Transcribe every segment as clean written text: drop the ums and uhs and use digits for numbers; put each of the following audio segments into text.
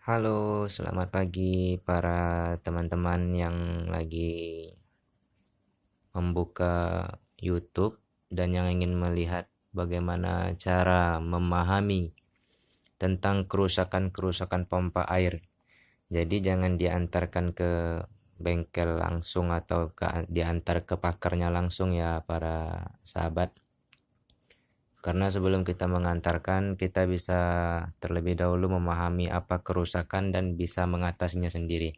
Halo, selamat pagi para teman-teman yang lagi membuka YouTube dan yang ingin melihat bagaimana cara memahami tentang kerusakan-kerusakan pompa air. Jadi jangan diantarkan ke bengkel langsung atau diantar ke pakarnya langsung ya para sahabat. Karena sebelum kita mengantarkan, kita bisa terlebih dahulu memahami apa kerusakan dan bisa mengatasinya sendiri.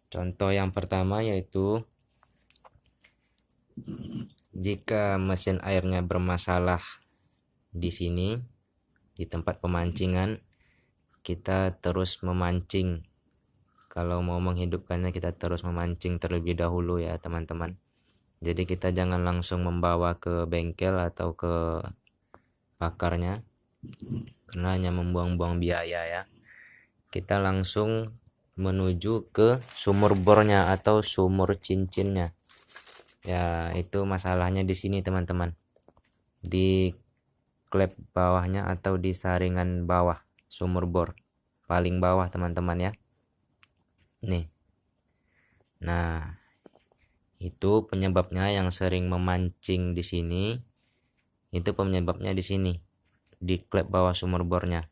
Contoh yang pertama yaitu jika mesin airnya bermasalah di sini, di tempat pemancingan, kita terus memancing. Kalau mau menghidupkannya, kita terus memancing terlebih dahulu ya teman-teman. Jadi kita jangan langsung membawa ke bengkel atau ke pakarnya, karena hanya membuang-buang biaya ya. Kita langsung menuju ke sumur bornya atau sumur cincinnya. Ya, itu masalahnya di sini teman-teman. Di klep bawahnya atau di saringan bawah sumur bor. Paling bawah teman-teman ya. Nih. Nah, itu penyebabnya yang sering memancing di sini. Itu penyebabnya di sini. Di klep bawah sumur bornya.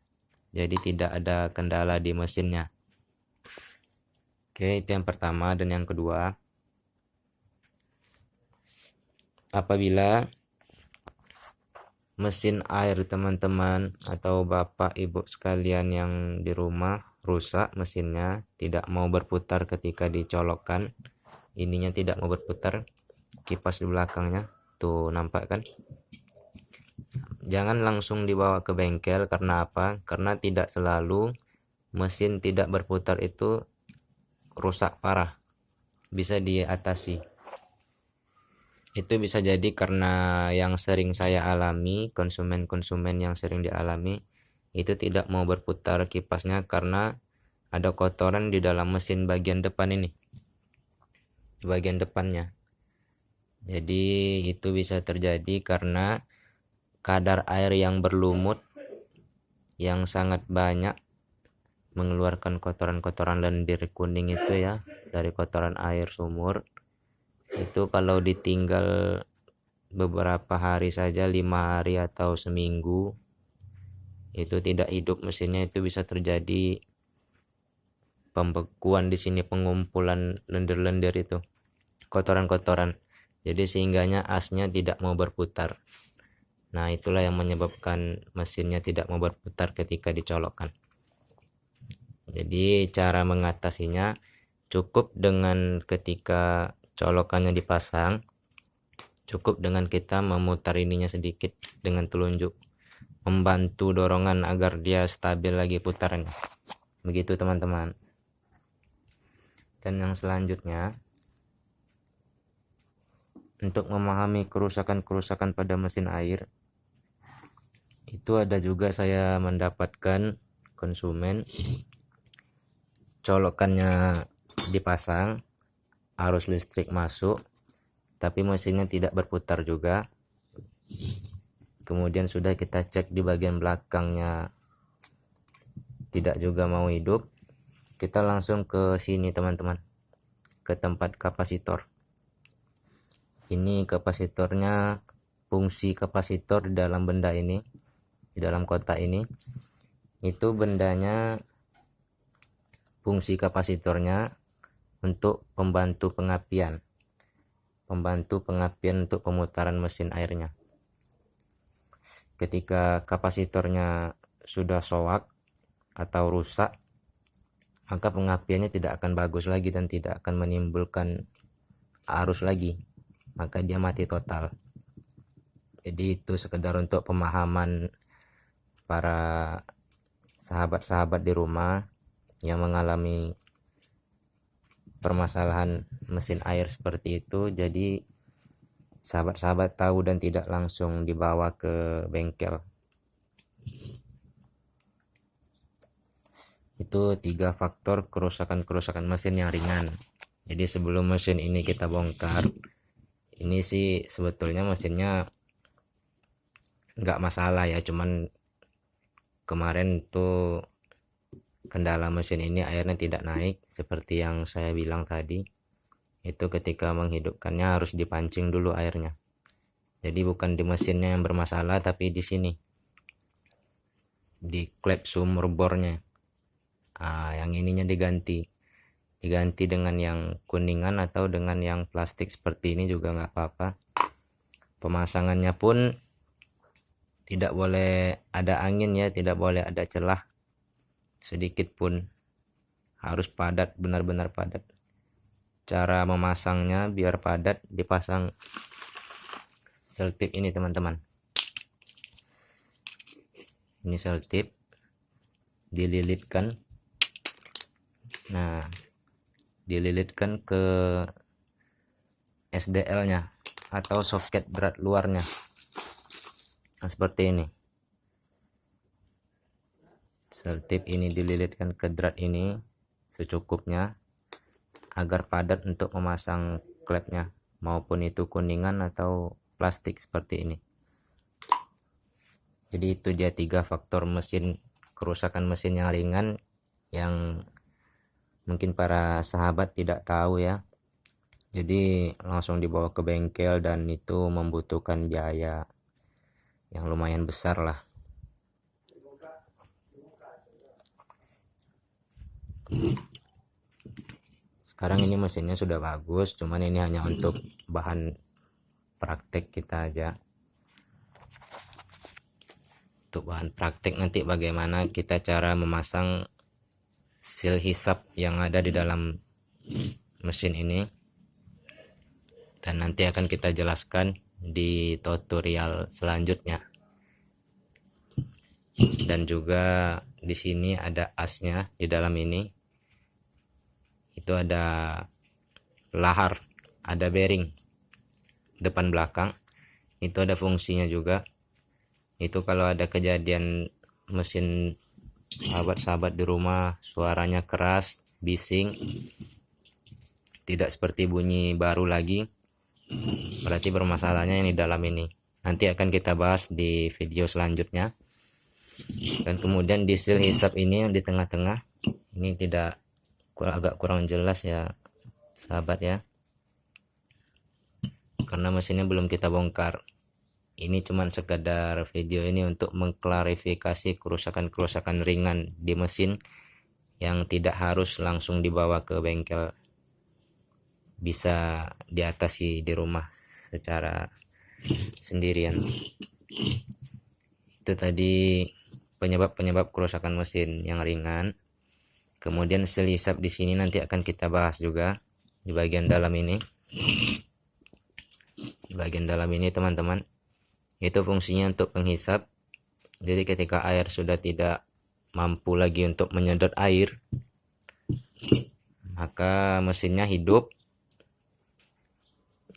Jadi tidak ada kendala di mesinnya. Oke, itu yang pertama. Dan yang kedua, apabila mesin air teman-teman atau bapak ibu sekalian yang di rumah rusak mesinnya, tidak mau berputar ketika dicolokkan, ininya tidak mau berputar, kipas di belakangnya tuh nampak kan, jangan langsung dibawa ke bengkel. Karena apa? Karena tidak selalu mesin tidak berputar itu rusak parah, bisa diatasi. Itu bisa jadi karena yang sering saya alami, konsumen-konsumen yang sering dialami, itu tidak mau berputar kipasnya karena ada kotoran di dalam mesin bagian depan ini, di bagian depannya. Jadi itu bisa terjadi karena kadar air yang berlumut yang sangat banyak mengeluarkan kotoran-kotoran lendir kuning itu ya, dari kotoran air sumur. Itu kalau ditinggal beberapa hari saja, 5 hari atau seminggu, itu tidak hidup mesinnya, itu bisa terjadi pembekuan di sini, pengumpulan lendir-lendir itu, kotoran-kotoran. Jadi sehingganya asnya tidak mau berputar. Nah, itulah yang menyebabkan mesinnya tidak mau berputar ketika dicolokkan. Jadi cara mengatasinya cukup dengan ketika colokannya dipasang, cukup dengan kita memutar ininya sedikit dengan telunjuk, membantu dorongan agar dia stabil lagi putarannya. Begitu teman-teman. Dan yang selanjutnya, untuk memahami kerusakan-kerusakan pada mesin air, itu ada juga saya mendapatkan konsumen colokannya dipasang, arus listrik masuk, tapi mesinnya tidak berputar juga. Kemudian sudah kita cek di bagian belakangnya, tidak juga mau hidup. Kita langsung ke sini teman-teman, ke tempat kapasitor. Ini kapasitornya, fungsi kapasitor di dalam benda ini, di dalam kotak ini, itu bendanya, fungsi kapasitornya untuk pembantu pengapian untuk pemutaran mesin airnya. Ketika kapasitornya sudah soak atau rusak, maka pengapiannya tidak akan bagus lagi dan tidak akan menimbulkan arus lagi, maka dia mati total. Jadi itu sekedar untuk pemahaman para sahabat-sahabat di rumah yang mengalami permasalahan mesin air seperti itu. Jadi sahabat-sahabat tahu dan tidak langsung dibawa ke bengkel. Itu 3 faktor kerusakan mesin yang ringan. Jadi sebelum mesin ini kita bongkar, ini sih sebetulnya mesinnya nggak masalah ya, cuman kemarin tuh kendala mesin ini airnya tidak naik seperti yang saya bilang tadi. Itu ketika menghidupkannya harus dipancing dulu airnya. Jadi bukan di mesinnya yang bermasalah, tapi di sini, di klep sumur bornya. Yang ininya diganti dengan yang kuningan atau dengan yang plastik seperti ini juga nggak apa-apa. Pemasangannya pun tidak boleh ada angin ya, tidak boleh ada celah sedikit pun, harus padat, benar-benar padat. Cara memasangnya biar padat, dipasang seltip ini teman-teman. Ini seltip dililitkan, nah dililitkan ke SDL nya atau soket drat luarnya. Nah, seperti ini. Seltip ini dililitkan ke drat ini secukupnya agar padat untuk memasang klepnya, maupun itu kuningan atau plastik seperti ini. Jadi itu dia 3 faktor mesin, kerusakan mesin yang ringan yang mungkin para sahabat tidak tahu ya. Jadi langsung dibawa ke bengkel dan itu membutuhkan biaya yang lumayan besar lah. Sekarang ini mesinnya sudah bagus, cuman ini hanya untuk bahan praktek kita aja. Untuk bahan praktek nanti bagaimana kita cara memasang seal hisap yang ada di dalam mesin ini, dan nanti akan kita jelaskan di tutorial selanjutnya. Dan juga di sini ada asnya di dalam ini. Itu ada lahar, ada bearing depan belakang. Itu ada fungsinya juga. Itu kalau ada kejadian mesin sahabat-sahabat di rumah suaranya keras, bising, tidak seperti bunyi baru lagi, berarti bermasalahnya yang di dalam ini. Nanti akan kita bahas di video selanjutnya. Dan kemudian di seal hisap ini yang di tengah-tengah ini agak kurang jelas ya sahabat ya, karena mesinnya belum kita bongkar. Ini cuman sekedar video ini untuk mengklarifikasi kerusakan-kerusakan ringan di mesin yang tidak harus langsung dibawa ke bengkel, bisa diatasi di rumah secara sendirian. Itu tadi penyebab kerusakan mesin yang ringan. Kemudian seal hisap di sini nanti akan kita bahas juga di bagian dalam ini. Di bagian dalam ini teman-teman, itu fungsinya untuk penghisap. Jadi ketika air sudah tidak mampu lagi untuk menyedot air, maka mesinnya hidup,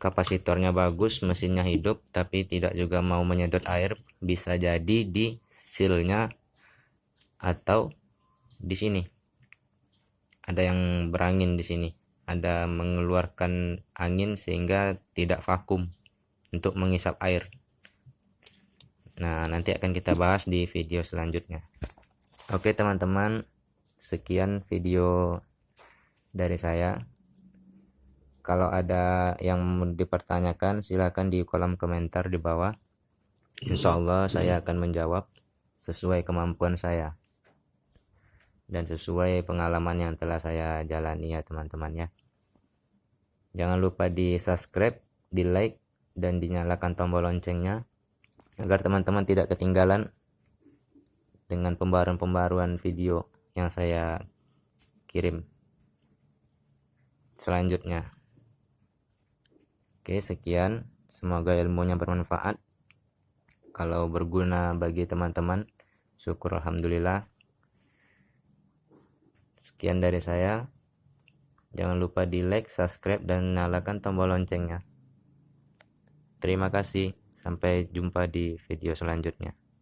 kapasitornya bagus, mesinnya hidup, tapi tidak juga mau menyedot air, bisa jadi di sealnya atau di sini ada yang berangin, di sini ada mengeluarkan angin sehingga tidak vakum untuk menghisap air. Nah, nanti akan kita bahas di video selanjutnya. Oke teman-teman, sekian video dari saya. Kalau ada yang dipertanyakan silahkan di kolom komentar di bawah. Insya Allah saya akan menjawab sesuai kemampuan saya dan sesuai pengalaman yang telah saya jalani ya teman-teman ya. Jangan lupa di subscribe, di like, dan dinyalakan tombol loncengnya agar teman-teman tidak ketinggalan dengan pembaruan video yang saya kirim selanjutnya. Oke, sekian, semoga ilmunya bermanfaat. Kalau berguna bagi teman-teman, syukur alhamdulillah. Sekian dari saya. Jangan lupa di like, subscribe, dan nyalakan tombol loncengnya. Terima kasih. Sampai jumpa di video selanjutnya.